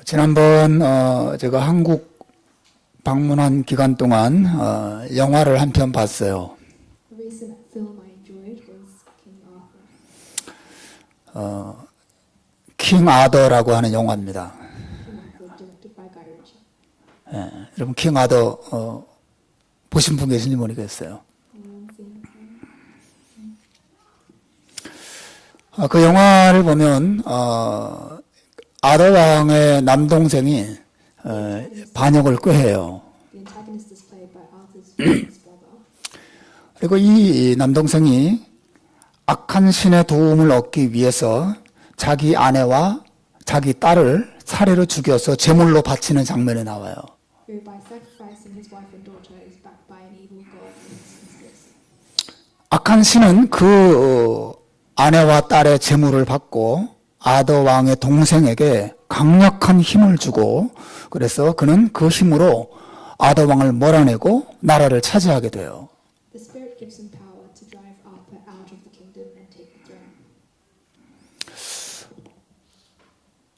지난번 제가 한국 방문한 기간 동안 영화를 한 편 봤어요. The recent film I enjoyed was King Arthur. 킹 아더라고 하는 영화입니다. King Arthur, directed by Guy Ritchie. 예, 여러분 킹 아더 보신 분 계신지 모르겠어요. Anyone seen the film? 그 영화를 보면 아더 왕의 남동생이 반역을 꾀해요. The antagonist is played by Arthur's youngest brother. 그리고 이 남동생이 악한 신의 도움을 얻기 위해서 자기 아내와 자기 딸을 차례로 죽여서 제물로 바치는 장면이 나와요. Who, by sacrificing his wife and daughter, is backed by an evil god in this conspiracy. 악한 신은 그 아내와 딸의 제물을 받고 아더 왕의 동생에게 강력한 힘을 주고, 그래서 그는 그 힘으로 아더 왕을 몰아내고 나라를 차지하게 돼요. The spirit gives him power to drive Arthur out of the kingdom and take the throne.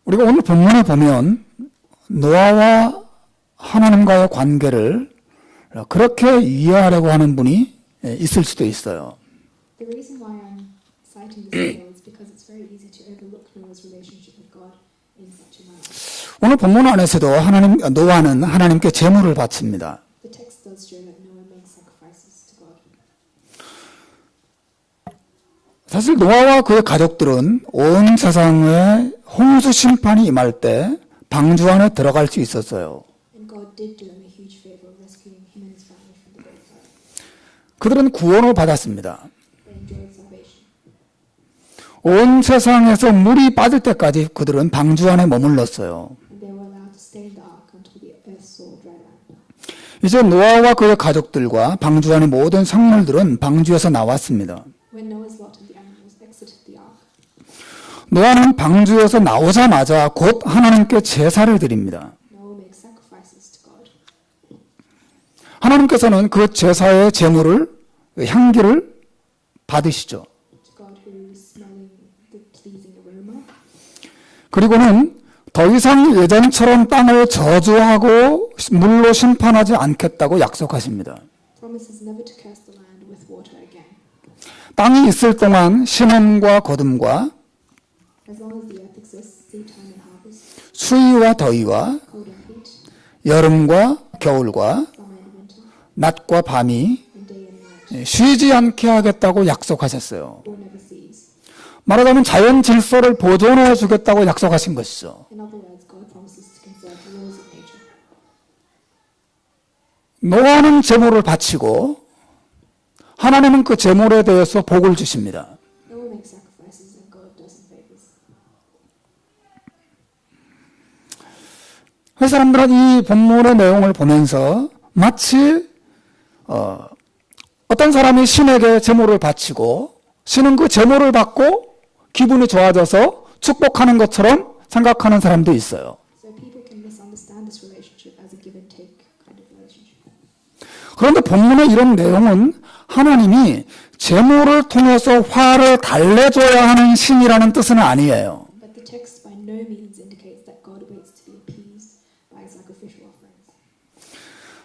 우리가 오늘 본문에 보면 노아와 하나님과의 관계를 그렇게 이해하려고 하는 분이 있을 수도 있어요. The reason why I'm citing this tale is because it's very easy to overlook Noah's relationship with God in such a manner. 오늘 본문 안에서도 노아는 하나님께 제물을 바칩니다. The text does show that Noah makes sacrifices to God. 사실 노아와 그의 가족들은 온 세상에 홍수 심판이 임할 때 방주 안에 들어갈 수 있었어요. And God did do him a huge favor, rescuing him and his family from the great flood. 그들은 구원을 받았습니다. They enjoyed salvation. 온 세상에서 물이 빠질 때까지 그들은 방주 안에 머물렀어요. And they were allowed to stay in the ark until the earth saw dry land. 이제 노아와 그의 가족들과 방주 안의 모든 생물들은 방주에서 나왔습니다. When Noah's lot and the animals exited the ark, 노아는 방주에서 나오자마자 곧 하나님께 제사를 드립니다. Noah makes sacrifices to God. 하나님께서는 그 제사의 제물을, 향기를 받으시죠. To God who is smelling the pleasing aroma. 그리고는 더 이상 예전처럼 땅을 저주하고 물로 심판하지 않겠다고 약속하십니다. Promises never to curse the land with water again. 땅이 있을 동안 심음과 거둠과 As long as the earth exists, seed time and harvest, 수위와 더위와 cold and heat, 여름과 겨울과 summer and winter, 낮과 밤이 and day and night, 쉬지 않게 하겠다고 약속하셨어요. all never cease. 말하자면 자연 질서를 보존해 주겠다고 약속하신 것이죠. In other words, God promises to conserve the laws of nature. 노아는 제물을 바치고 하나님은 그 제물에 대해서 복을 주십니다. Noah makes sacrifices and God does him favors. 그 사람들은 이 본문의 내용을 보면서 마치 어떤 사람이 신에게 제물을 바치고 신은 그 제물을 받고 기분이 좋아져서 축복하는 것처럼 생각하는 사람도 있어요. So people can misunderstand this relationship as a give and take kind of relationship. 그런데 본문의 이런 내용은 하나님이 제물을 통해서 화를 달래줘야 하는 신이라는 뜻은 아니에요. But the text by no means indicates that God waits to be appeased by sacrificial offerings.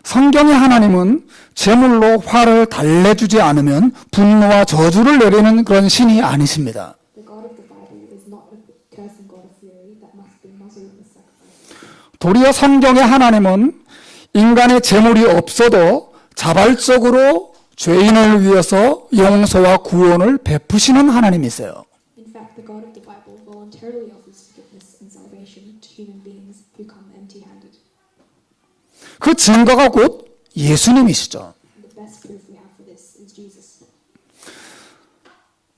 성경의 하나님은 제물로 화를 달래주지 않으면 분노와 저주를 내리는 그런 신이 아니십니다. The God of the Bible is not a cursing God of fury that must be muzzled with sacrifice. 도리어 성경의 하나님은 인간의 제물이 없어도 자발적으로 죄인을 위해서 용서와 구원을 베푸시는 하나님이세요. In fact, the God of the Bible voluntarily offers forgiveness and salvation to human beings who come empty-handed. 그 증거가 곧 예수님이시죠. And the best proof we have for this is Jesus.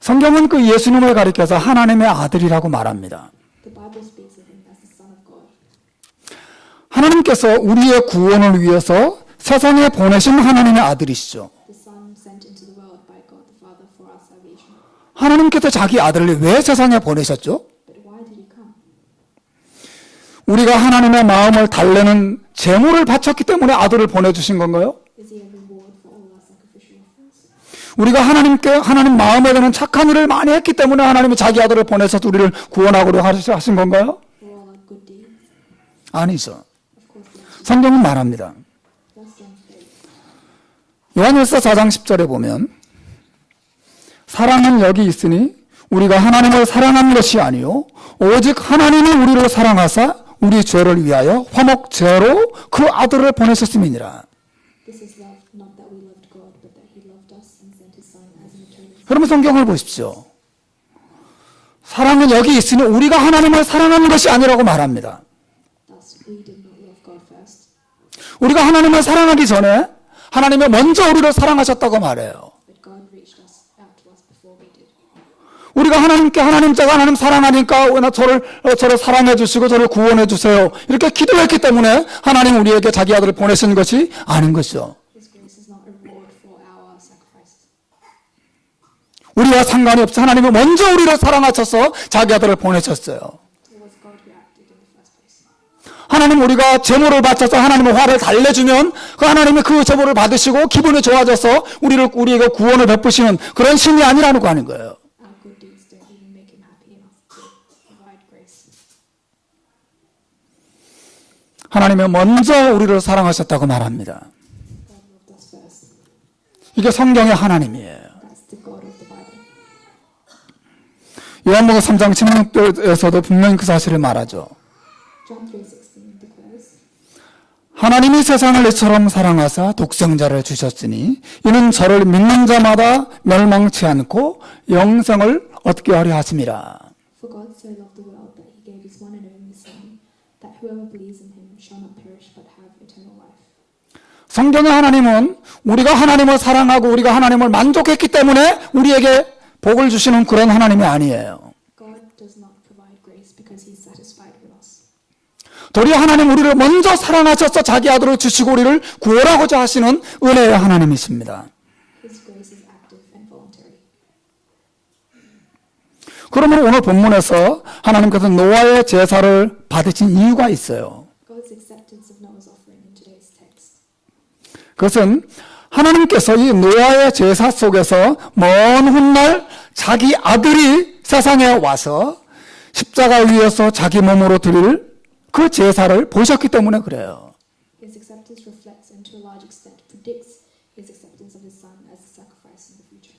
성경은 그 예수님을 가리켜서 하나님의 아들이라고 말합니다. The Bible speaks of him as the Son of God. 하나님께서 우리의 구원을 위해서 세상에 보내신 하나님의 아들이시죠. The Son sent into the world by God the Father for our salvation. 하나님께서 자기 아들을 왜 세상에 보내셨죠? But why did he come? 우리가 하나님의 마음을 달래는 제물을 바쳤기 때문에 아들을 보내주신 건가요? Is he a reward for all our sacrificial offerings? 우리가 하나님 마음에 드는 착한 일을 많이 했기 때문에 하나님이 자기 아들을 보내서 우리를 구원하고자 하신 건가요? For all our good deeds? 아니죠. Of course not. 성경은 말합니다. That's John's faith. 요한일서 4장 10절에 보면 사랑은 여기 있으니 우리가 하나님을 사랑한 것이 아니요 오직 하나님이 우리를 사랑하사 우리 죄를 위하여 화목제로 그 아들을 보내셨음이니라. This is love, not that we loved God, but that He loved us and sent His Son as an atonement. 여러분 성경을 보십시오. 사랑은 여기 있으니 우리가 하나님을 사랑하는 것이 아니라고 말합니다. Thus, we did not love God first. 우리가 하나님을 사랑하기 전에 하나님이 먼저 우리를 사랑하셨다고 말해요. But God reached us out to us before we did. 우리가 하나님께 제가 하나님 사랑하니까 저를 사랑해 주시고 저를 구원해 주세요. 이렇게 기도했기 때문에 하나님 우리에게 자기 아들을 보내신 것이 아닌 것이죠. His grace is not a reward for our sacrifices. 우리와 상관이 없어 하나님이 먼저 우리를 사랑하셔서 자기 아들을 보내셨어요. It was God who acted in the first place. 하나님 우리가 제물을 바쳐서 하나님의 화를 달래주면 그 하나님이 그 제물을 받으시고 기분이 좋아져서 우리에게 구원을 베푸시는 그런 신이 아니라는 거 아닌 거예요. Our good deeds don't even make Him happy enough to provide grace. 하나님이 먼저 우리를 사랑하셨다고 말합니다. God loved us first. 이게 성경의 하나님이에요. That's the God of the Bible. 요한복음 3장 16절에서도 분명히 그 사실을 말하죠. John 3:16 declares, 하나님이 세상을 이처럼 사랑하사 독생자를 주셨으니 이는 저를 믿는 자마다 멸망치 않고 영생을 얻게 하려 하심이라. For God so loved the world that He gave His one and only Son, that whoever believes in Him shall not perish but have eternal life. 성경의 하나님은 우리가 하나님을 사랑하고 우리가 하나님을 만족했기 때문에 우리에게 복을 주시는 그런 하나님이 아니에요. God does not provide grace because He's satisfied with us. 도리어 하나님 우리를 먼저 사랑하셔서 자기 아들을 주시고 우리를 구원하고자 하시는 은혜의 하나님이십니다. His grace is active and voluntary. 그러면 오늘 본문에서 하나님께서 노아의 제사를 받으신 이유가 있어요. God's acceptance of Noah's offering in today's text. 그것은 하나님께서 이 노아의 제사 속에서 먼 훗날 자기 아들이 세상에 와서 십자가 위에서 자기 몸으로 드릴 그 제사를 보셨기 때문에 그래요. His acceptance reflects and to a large extent predicts His acceptance of His Son as a sacrifice in the future.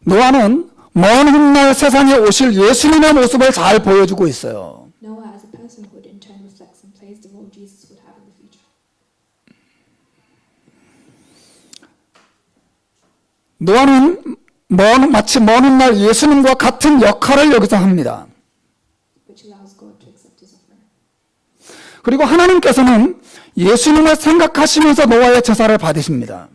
노아는 먼 훗날 세상에 오실 예수님의 모습을 잘 보여주고 있어요. Noah as a personhood in turn reflects and plays the role Jesus would have in the future. 노아는 마치 먼 훗날 예수님과 같은 역할을 여기서 합니다. Which allows God to accept His offering. 그리고 하나님께서는 예수님을 생각하시면서 노아의 제사를 받으십니다.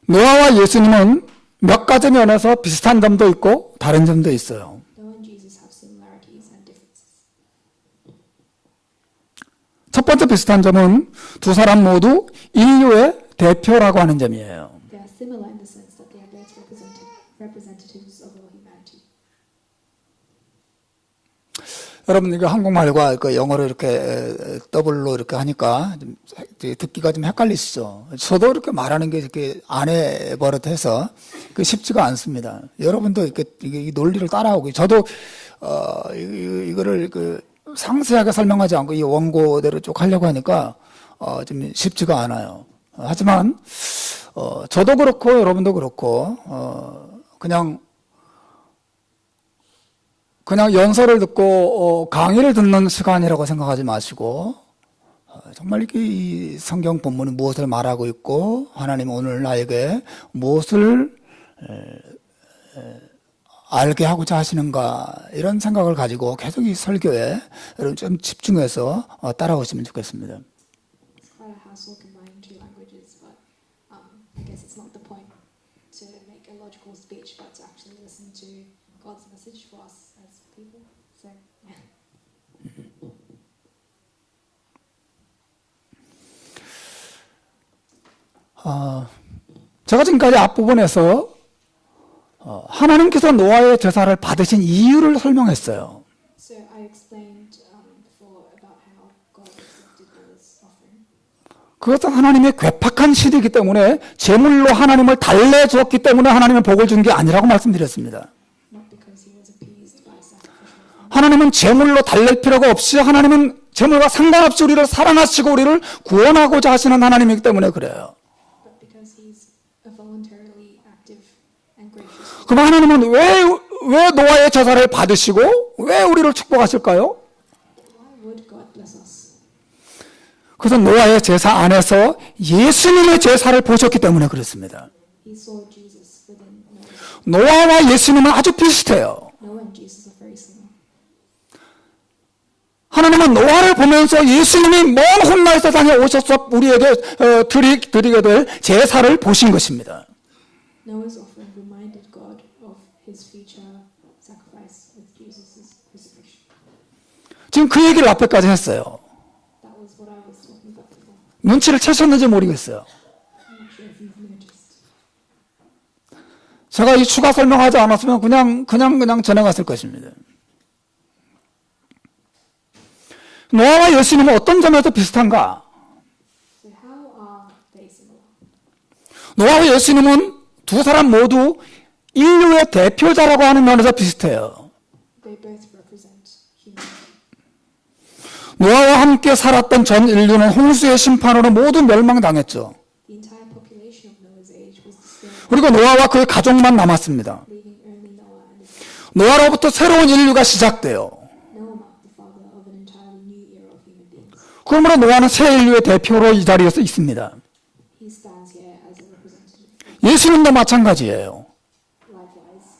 노아와 예수님은 몇 가지 면에서 비슷한 점도 있고 다른 점도 있어요. Noah and Jesus have similarities and differences. 첫 번째 비슷한 점은 두 사람 모두 인류의 대표라고 하는 점이에요. They are similar in the sense that they are both representatives of all humanity. 여러분 이거 한국말과 그 영어로 이렇게 더블로 이렇게 하니까 좀 듣기가 좀 헷갈리시죠? 저도 이렇게 말하는 게 이렇게 안 해버릇해서 그 쉽지가 않습니다. 여러분도 이렇게 이 논리를 따라오고 저도 이거를 그 상세하게 설명하지 않고 이 원고대로 쭉 하려고 하니까 좀 쉽지가 않아요. 하지만 저도 그렇고 여러분도 그렇고 그냥 연설을 듣고 강의를 듣는 시간이라고 생각하지 마시고 정말 이 성경 본문이 무엇을 말하고 있고 하나님 오늘 나에게 무엇을 알게 하고자 하시는가 이런 생각을 가지고 계속 이 설교에 여러분 좀 집중해서 따라오시면 좋겠습니다. It's quite a hassle combining two languages, but I guess it's not the point to make a logical speech, but to actually listen to God's message for us as people. So, yeah. 제가 지금까지 앞부분에서 하나님께서 노아의 제사를 받으신 이유를 설명했어요. So I explained before about how God accepted Noah's offering. 그것은 하나님의 괴팍한 신이기 때문에 제물로 하나님을 달래주었기 때문에 하나님의 복을 준 게 아니라고 말씀드렸습니다. Not because he was appeased by 하나님은 제물로 달랠 필요가 없이 하나님은 제물과 상관없이 우리를 사랑하시고 우리를 구원하고자 하시는 하나님이기 때문에 그래요. But because He's a voluntarily active and gracious. 그럼 하나님은 왜 노아의 제사를 받으시고 왜 우리를 축복하실까요? Why would God bless us? 그래서 노아의 제사 안에서 예수님의 제사를 보셨기 때문에 그렇습니다. He saw Jesus within Noah. 노아와 예수님은 아주 비슷해요. Noah and Jesus are very similar. 하나님은 노아를 보면서 예수님이 먼 훗날 세상에 오셔서 우리에게 드리게 될 제사를 보신 것입니다. Noah's offering reminded God of His future sacrifice with Jesus' crucifixion. 지금 그 얘기를 앞에까지 했어요. That was what I was talking about before. 눈치를 채셨는지 모르겠어요. I'm not sure if you've noticed. 제가 이 추가 설명하지 않았으면 그냥 지나갔을 것입니다. 노아와 예수님은 어떤 점에서 비슷한가? So how are they similar? 노아와 예수님은 두 사람 모두 인류의 대표자라고 하는 면에서 비슷해요. They both represent humanity. 노아와 함께 살았던 전 인류는 홍수의 심판으로 모두 멸망당했죠. The entire population of Noah's age was destroyed, 그리고 노아와 그의 가족만 남았습니다. leaving only Noah and his family. 노아로부터 새로운 인류가 시작돼요. Noah marked the father of an entirely new era of human beings. 그러므로 노아는 새 인류의 대표로 이 자리에서 있습니다. He stands here as a representative. 예수님도 마찬가지예요. Likewise,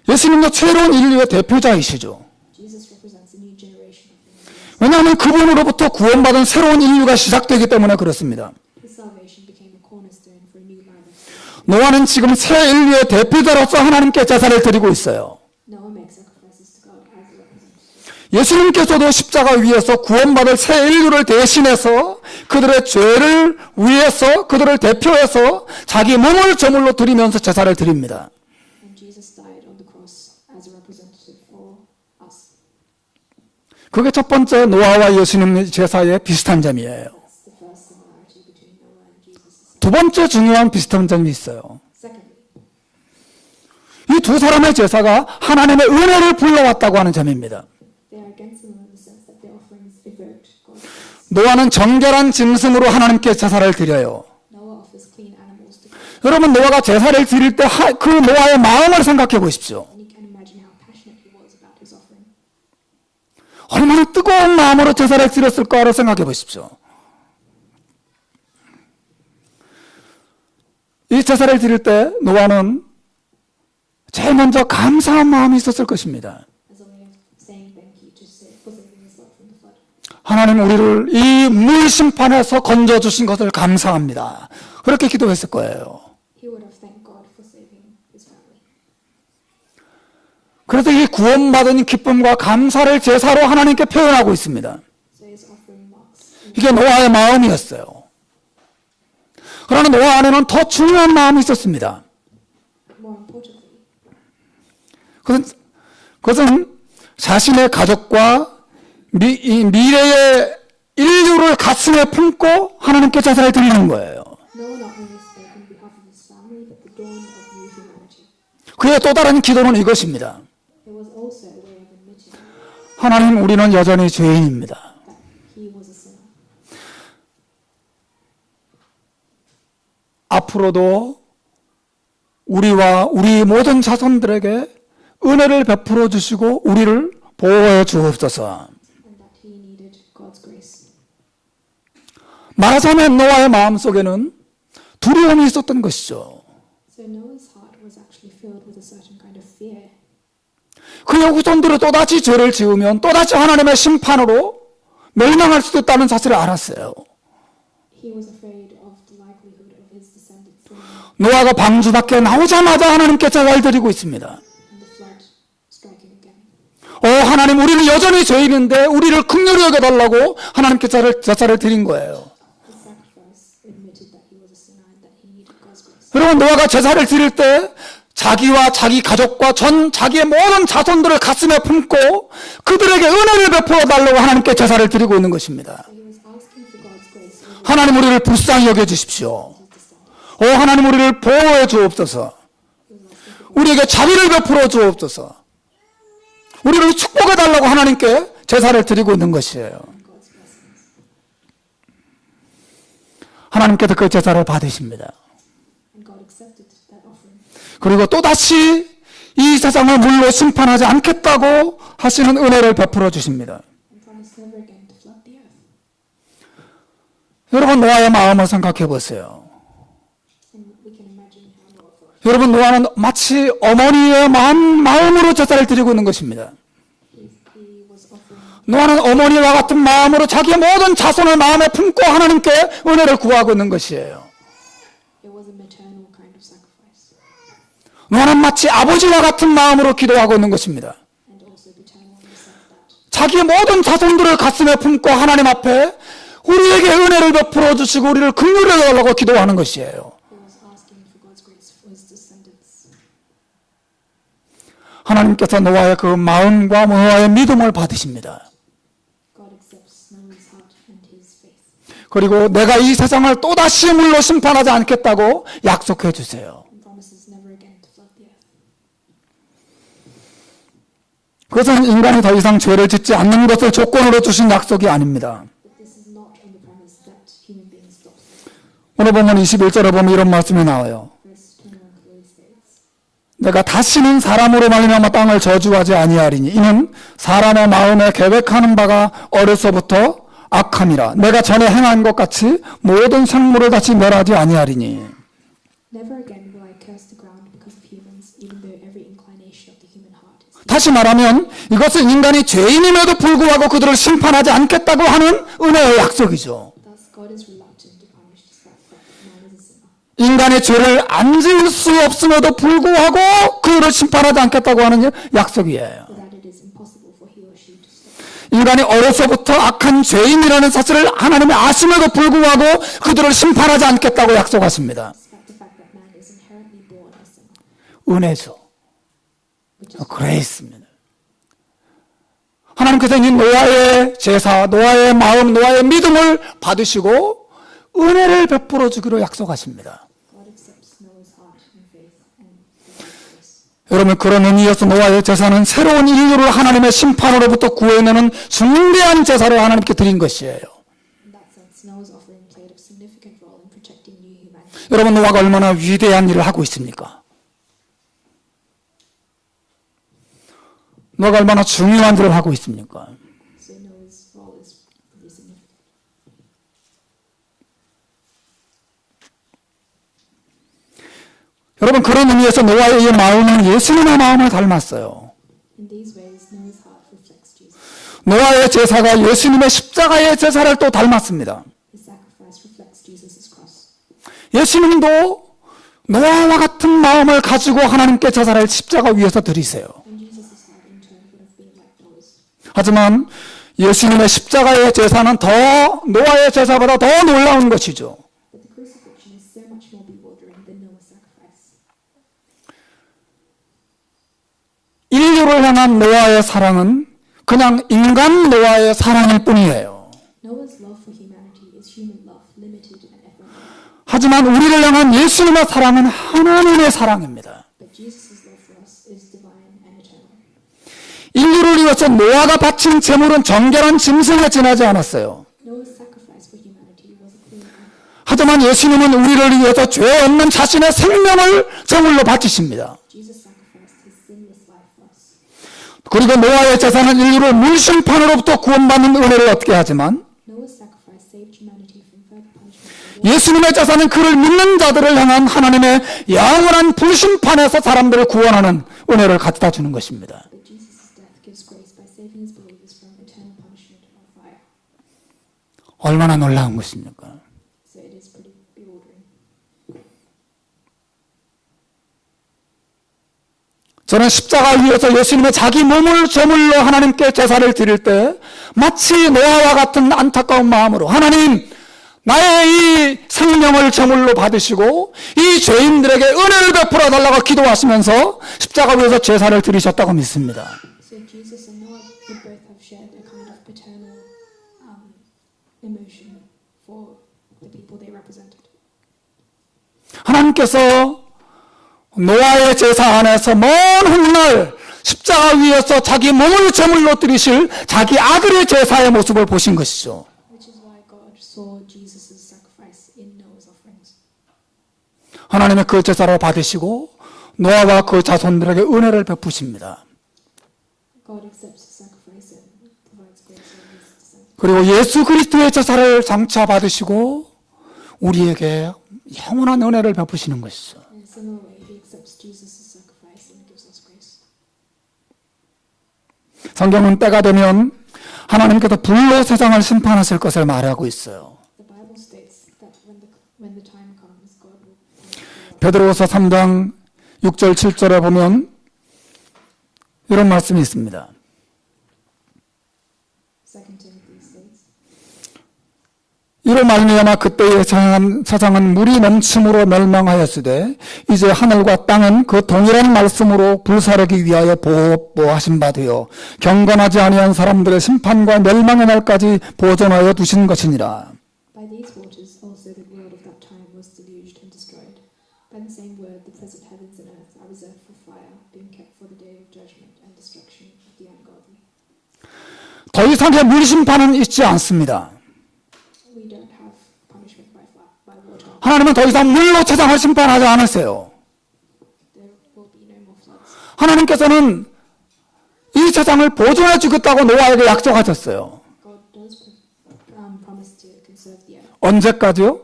예수님도 새로운 인류의 대표자이시죠. Jesus represents a new generation of human beings. 왜냐하면 그분으로부터 구원받은 새로운 인류가 시작되기 때문에 그렇습니다. His salvation became a cornerstone for a new line of story. 노아는 지금 새 인류의 대표자로서 하나님께 제사를 드리고 있어요. Noah makes sacrifices to God as a representative. 예수님께서도 십자가 위에서 구원받을 새 인류를 대신해서 그들의 죄를 위해서 그들을 대표해서 자기 몸을 제물로 드리면서 제사를 드립니다. And Jesus died on the cross as a representative for us. 그게 첫 번째 노아와 예수님 제사의 비슷한 점이에요. That's the first similarity between Noah and Jesus. 두 번째 중요한 비슷한 점이 있어요. Secondly, 이 두 사람의 제사가 하나님의 은혜를 불러왔다고 하는 점입니다. they are again similar in the sense that their offerings evoked God's grace. 노아는 정결한 짐승으로 하나님께 제사를 드려요. Noah offers clean animals to God. 여러분 노아가 제사를 드릴 때 그 노아의 마음을 생각해 보십시오. And you can imagine how passionate he was about his offering. 얼마나 뜨거운 마음으로 제사를 드렸을까를 생각해 보십시오. 이 제사를 드릴 때 노아는 제일 먼저 감사한 마음이 있었을 것입니다. As a way of saying thank you for saving his life from the flood. 하나님 우리를 이 물 심판에서 건져 주신 것을 감사합니다. 그렇게 기도했을 거예요. He would have thanked God for saving his family. 그래서 이 구원받은 기쁨과 감사를 제사로 하나님께 표현하고 있습니다. So his offering marks. 이게 노아의 마음이었어요. 그러나 노아 안에는 더 중요한 마음이 있었습니다. More importantly, 그것은 자신의 가족과 이 미래의 인류를 가슴에 품고 하나님께 제사를 드리는 거예요. Noah not only spoke on behalf of his family, but the dawn of new humanity. 그의 또 다른 기도는 이것입니다. There was also a way of admitting 하나님 우리는 여전히 죄인입니다. that he was a sinner. 앞으로도 우리와 우리 모든 자손들에게 은혜를 베풀어 주시고 우리를 보호해 주옵소서. And that he needed God's grace. 말하자면 노아의 마음속에는 두려움이 있었던 것이죠. So Noah's heart was actually filled with a certain kind of fear. 그의 후손들이 또다시 죄를 지으면 또다시 하나님의 심판으로 멸망할 수도 있다는 사실을 알았어요. He was afraid of the likelihood of his descendants sinning 노아가 방주 밖에 나오자마자 하나님께 제사를 드리고 있습니다. and the flood striking again. 하나님 우리는 여전히 죄인인데 우리를 긍휼히 여겨달라고 하나님께 제사를 드린 거예요. His sacrifice admitted that he was a sinner and that he needed God's grace. 여러분 노아가 제사를 드릴 때 자기와 자기 가족과 자기의 모든 자손들을 가슴에 품고 그들에게 은혜를 베풀어 달라고 하나님께 제사를 드리고 있는 것입니다. So he was asking for God's grace over 하나님 우리를 불쌍히 여겨주십시오. his descendants. 하나님 우리를 보호해 주옵소서. He was asking for 우리에게 자비를 베풀어 주옵소서. 우리를 축복해달라고 하나님께 제사를 드리고 있는 것이에요. and God's blessings. 하나님께서 그 제사를 받으십니다. And God accepted that offering. 그리고 또다시 이 세상을 물로 심판하지 않겠다고 하시는 은혜를 베풀어 주십니다. And promised never again to flood the earth. 여러분 노아의 마음을 생각해 보세요. And we can imagine how Noah felt. 여러분 노아는 마치 어머니의 마음으로 제사를 드리고 있는 것입니다. He was offering, 노아는 어머니와 같은 마음으로 자기의 모든 자손을 마음에 품고 하나님께 은혜를 구하고 있는 것이에요. it was a maternal kind of sacrifice. 노아는 마치 아버지와 같은 마음으로 기도하고 있는 것입니다. And also paternal in the sense that 자기의 모든 자손들을 가슴에 품고 하나님 앞에 우리에게 은혜를 베풀어 주시고 우리를 긍휼히 여달라고 기도하는 것이에요. he was asking for God's grace for his descendants. 하나님께서 노아의 그 마음과 노아의 믿음을 받으십니다. God accepts Noah's heart and his faith. 그리고 내가 이 세상을 또다시 물로 심판하지 않겠다고 약속해 주세요. And promises never again to flood the earth. 그것은 인간이 더 이상 죄를 짓지 않는 것을 조건으로 주신 약속이 아닙니다. But this is not on the premise that human beings stop sinning. 오늘 보면 21절에 보면 이런 말씀이 나와요. Verse 21 clearly states, 내가 다시는 사람으로 말미암아 땅을 저주하지 아니하리니 이는 사람의 마음에 계획하는 바가 어려서부터 악함이라. 내가 전에 행한 것 같이 모든 생물을 다시 멸하지 아니하리니. never again will I curse the ground because of humans, even though every inclination of the human heart is evil. 다시 말하면 이것은 인간이 죄인임에도 불구하고 그들을 심판하지 않겠다고 하는 은혜의 약속이죠. Thus, God is reluctant to punish the fact that man is a sinner. 인간의 죄를 안 지을 수 없음에도 불구하고 그들을 심판하지 않겠다고 하는 약속이에요. So that it is impossible for he or she to stop. 인간이 어려서부터 악한 죄인이라는 사실을 하나님이 아심에도 불구하고 그들을 심판하지 않겠다고 약속하십니다. Despite the fact that man is inherently born a sinner, 은혜죠. which is 그레이스입니다. 하나님께서 이 노아의 제사, 노아의 마음, 노아의 믿음을 받으시고 은혜를 베풀어 주기로 약속하십니다. God accepts Noah's heart and faith and gives grace. 여러분 그런 의미에서 노아의 제사는 새로운 인류를 하나님의 심판으로부터 구해내는 중대한 제사를 하나님께 드린 것이에요. In that sense, Noah's offering played a significant role in protecting new humanity. 여러분 노아가 얼마나 위대한 일을 하고 있습니까? 노아가 얼마나 중요한 일을 하고 있습니까? So Noah's role is really significant. 여러분 그런 의미에서 노아의 이 마음은 예수님의 마음을 닮았어요. In these ways, Noah's heart reflects Jesus. 노아의 제사가 예수님의 십자가의 제사를 또 닮았습니다. His sacrifice reflects Jesus' cross. 예수님도 노아와 같은 마음을 가지고 하나님께 제사를 십자가 위에서 드리세요. And Jesus' heart in turn would have been like Noah's. 하지만 예수님의 십자가의 제사는 더 노아의 제사보다 더 놀라운 것이죠. But the crucifixion is so much more bewildering than Noah's sacrifice. 인류를 향한 노아의 사랑은 그냥 인간 노아의 사랑일 뿐이에요. Noah's love for humanity is human love, limited and ephemeral. 하지만 우리를 향한 예수님의 사랑은 하나님의 사랑입니다. But Jesus' love for us is divine and eternal. 인류를 위해서 노아가 바친 제물은 정결한 짐승에 지나지 않았어요. Noah's sacrifice for humanity was a clean act. 하지만 예수님은 우리를 위해서 죄 없는 자신의 생명을 제물로 바치십니다. Jesus sacrificed his sinless life for us. 그리고 노아의 제사는 인류를 물심판으로부터 구원받는 은혜를 얻게 하지만 Noah's sacrifice saved humanity from further punishment. 예수님의 제사는 그를 믿는 자들을 향한 하나님의 영원한 불심판에서 사람들을 구원하는 은혜를 갖다 주는 것입니다. But Jesus' death gives grace by saving his believers from eternal punishment of fire. 얼마나 놀라운 것입니까? So it is pretty bewildering. 저는 십자가 위에서 예수님의 자기 몸을 제물로 하나님께 제사를 드릴 때 마치 노아와 같은 안타까운 마음으로 하나님 나의 이 생명을 제물로 받으시고 이 죄인들에게 은혜를 베풀어 달라고 기도하시면서 십자가 위에서 제사를 드리셨다고 믿습니다. So Jesus and Noah would both have shared a kind of paternal emotion for the people they represented. 하나님께서 노아의 제사 안에서 먼 훗날 십자가 위에서 자기 몸을 제물로 드리실 자기 아들의 제사의 모습을 보신 것이죠. Which is why God saw Jesus' sacrifice in Noah's offerings. 하나님의 그 제사를 받으시고 노아와 그 자손들에게 은혜를 베푸십니다. God accepts the sacrifice and provides grace on his descendants. 그리고 예수 그리스도의 제사를 장차 받으시고 우리에게 영원한 은혜를 베푸시는 것이죠. In a similar way, he accepts Jesus' sacrifice and gives us grace. 성경은 때가 되면 하나님께서 불로 세상을 심판하실 것을 말하고 있어요. The Bible states that when the time comes, God will. 베드로후서 3장 6절 7절에 보면 이런 말씀이 있습니다. 2 Timothy states, 이로 말미암아 그때의 세상은 물이 넘침으로 멸망하였으되 이제 하늘과 땅은 그 동일한 말씀으로 불사르기 위하여 보호하신 바 되어 경건하지 아니한 사람들의 심판과 멸망의 날까지 보존하여 두신 것이니라. By these waters also the world of that time was deluged and destroyed. By the same word the present heavens and earth are reserved for fire, being kept for the day of judgment and destruction of the ungodly. 더 이상의 물 심판은 있지 않습니다. We don't have punishment by water. 하나님은 더 이상 물로 세상을 심판하지 않으세요. There will be no more floods. 하나님께서는 이 세상을 보존해 주겠다고 노아에게 약속하셨어요. God does promise to conserve the earth 언제까지요?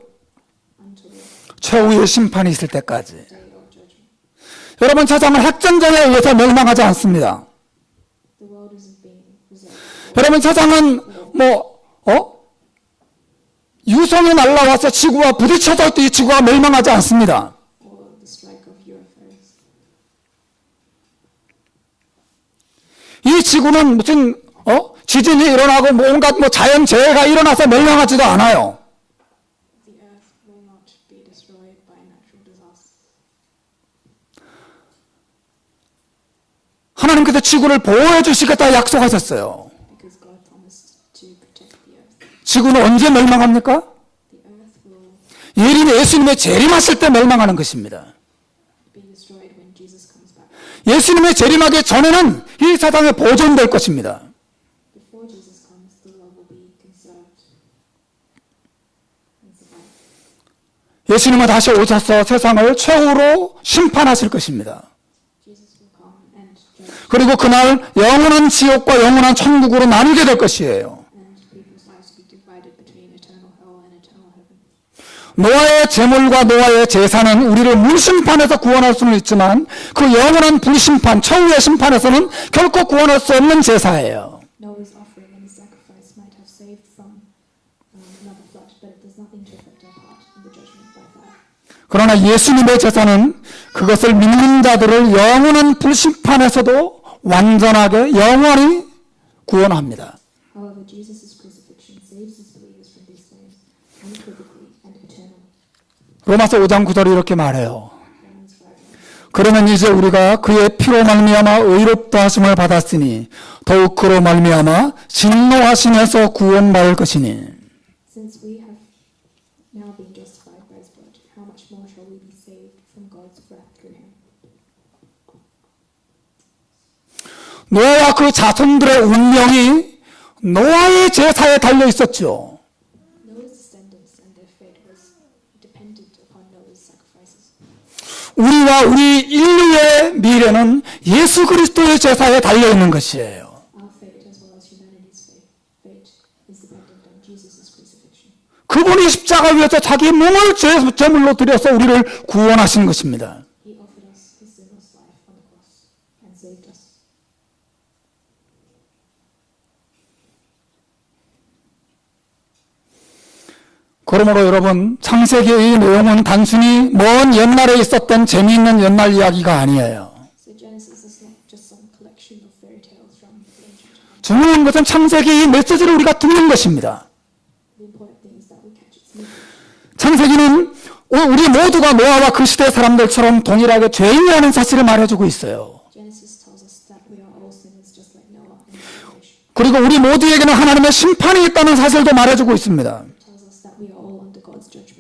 until the 최후의 심판이 있을 때까지. day of judgment. 여러분, 세상은 핵전쟁에 의해서 멸망하지 않습니다. The world isn't being reserved. 여러분, 세상은 유성이 날라와서 지구와 부딪혀서 이 지구가 멸망하지 않습니다. Or the strike of UFOs. 이 지구는 무슨 지진이 일어나고 온갖 자연재해가 일어나서 멸망하지도 않아요. The earth will not be destroyed by natural disaster. 하나님께서 지구를 보호해 주시겠다 약속하셨어요. Because God promised to protect the earth. 지구는 언제 멸망합니까? The earth will 예수님의 재림하실 때 멸망하는 것입니다. be destroyed when Jesus comes back. 예수님의 재림하기 전에는 이 세상에 보존될 것입니다. Before Jesus comes, the world will be conserved and survive. 예수님은 다시 오셔서 세상을 최후로 심판하실 것입니다. Jesus will come and judge, 그리고 그날 영원한 지옥과 영원한 천국으로 나누게 될 것이에요. and people's lives will be divided between eternal hell and eternal heaven. 노아의 제물과 노아의 제사는 우리를 물심판에서 구원할 수는 있지만 그 영원한 불심판, 최후의 심판에서는 결코 구원할 수 없는 제사예요. Noah's offering and his sacrifice might have saved from another flood, but it does nothing to affect our part in the judgment by fire. 그러나 예수님의 제사는 그것을 믿는 자들을 영원한 불심판에서도 완전하게 영원히 구원합니다. However, Jesus' crucifixion saves his believers from these flames unequivocally and eternally. 로마서 5장 9절이 이렇게 말해요. Romans 5:9. 그러면 이제 우리가 그의 피로 말미암아 의롭다 하심을 받았으니 더욱 그로 말미암아 진노하심에서 구원받을 것이니. Since we have now been justified by his blood, how much more shall we be saved from God's wrath through him? 노아와 그 자손들의 운명이 노아의 제사에 달려 있었죠. Noah's descendants and their fate was dependent upon Noah's sacrifices. 우리와 우리 인류의 미래는 예수 그리스도의 제사에 달려 있는 것이에요. Our fate, as well as humanity's fate is dependent on Jesus' crucifixion. 그분이 십자가 위에서 자기 몸을 제물로 드려서 우리를 구원하신 것입니다. He offered us his sinless life on the cross and saved us. 그러므로 여러분, 창세기의 내용은 단순히 먼 옛날에 있었던 재미있는 옛날 이야기가 아니에요. So Genesis is not just some collection of fairy tales from the ancient times. 중요한 것은 창세기의 메시지를 우리가 듣는 것입니다. The important thing is that we catch its meaning. 창세기는 우리 모두가 노아와 그 시대 사람들처럼 동일하게 죄인이라는 사실을 말해주고 있어요. Genesis tells us that we are all sinners just like Noah and his generation. 그리고 우리 모두에게는 하나님의 심판이 있다는 사실도 말해주고 있습니다. It tells us that we are all under God's judgment.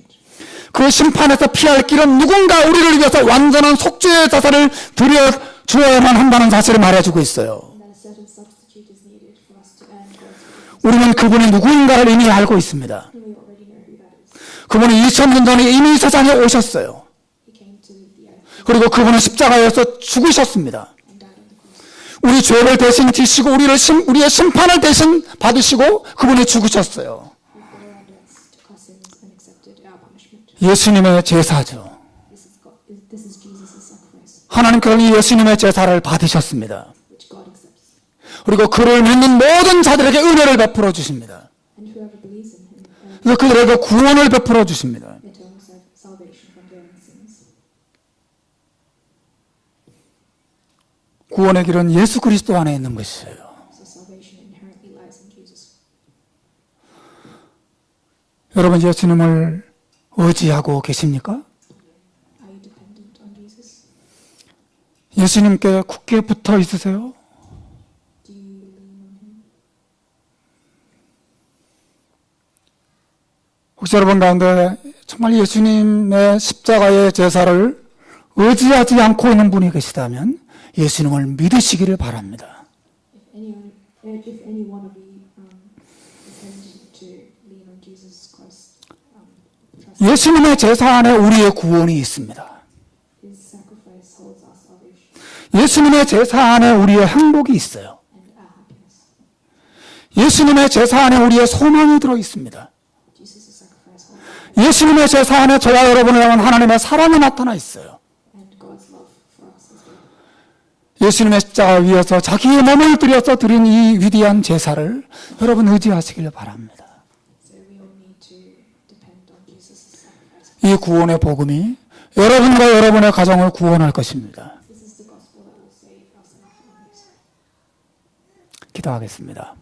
그 심판에서 피할 길은 누군가 우리를 위해서 완전한 속죄의 자사를 드려 주어야만 한다는 사실을 말해주고 있어요. And that a certain substitute is needed for us to earn God's forgiveness. 우리는 그분이 누구인가를 이미 알고 있습니다. And we already know who that is. 그분이 2000년 전에 이미 세상에 오셨어요. He came to the earth 그리고 그분은 십자가에서 죽으셨습니다. and died on the cross. 우리 죄를 대신 지시고 우리의 심판을 대신 받으시고 그분이 죽으셨어요. He bore our debts, took our sins, and accepted our punishment. 예수님의 제사죠. This is Jesus' sacrifice, 하나님께서는 이 예수님의 제사를 받으셨습니다. which God accepts. 그리고 그를 믿는 모든 자들에게 은혜를 베풀어 주십니다. And whoever believes in him 그래서 그들에게 구원을 베풀어 주십니다. eternal salvation from their own sins. 구원의 길은 예수 그리스도 안에 있는 것이에요. So salvation inherently lies in Jesus. 여러분 예수님을 의지하고 계십니까? Are you dependent on Jesus? 예수님께 굳게 붙어 있으세요? Do you lean on him? 혹시 여러분 가운데 정말 예수님의 십자가의 제사를 의지하지 않고 있는 분이 계시다면 예수님을 믿으시기를 바랍니다. If any one of you is hesitant to lean on Jesus Christ, trust 예수님의 제사 안에 우리의 구원이 있습니다. His sacrifice holds our salvation 예수님의 제사 안에 우리의 행복이 있어요. and our happiness. 예수님의 제사 안에 우리의 소망이 들어 있습니다. Jesus' sacrifice holds our 예수님의 제사 안에 저와 여러분을 향한 하나님의 사랑이 나타나 있어요. and God's love for us as well. 예수님의 십자가 위에서 자기의 몸을 들여서 드린 이 위대한 제사를 여러분 의지하시길 바랍니다. So we all need to depend on Jesus' sacrifice. 이 구원의 복음이 여러분과 여러분의 가정을 구원할 것입니다. This is the gospel that will save us and our families. 기도하겠습니다.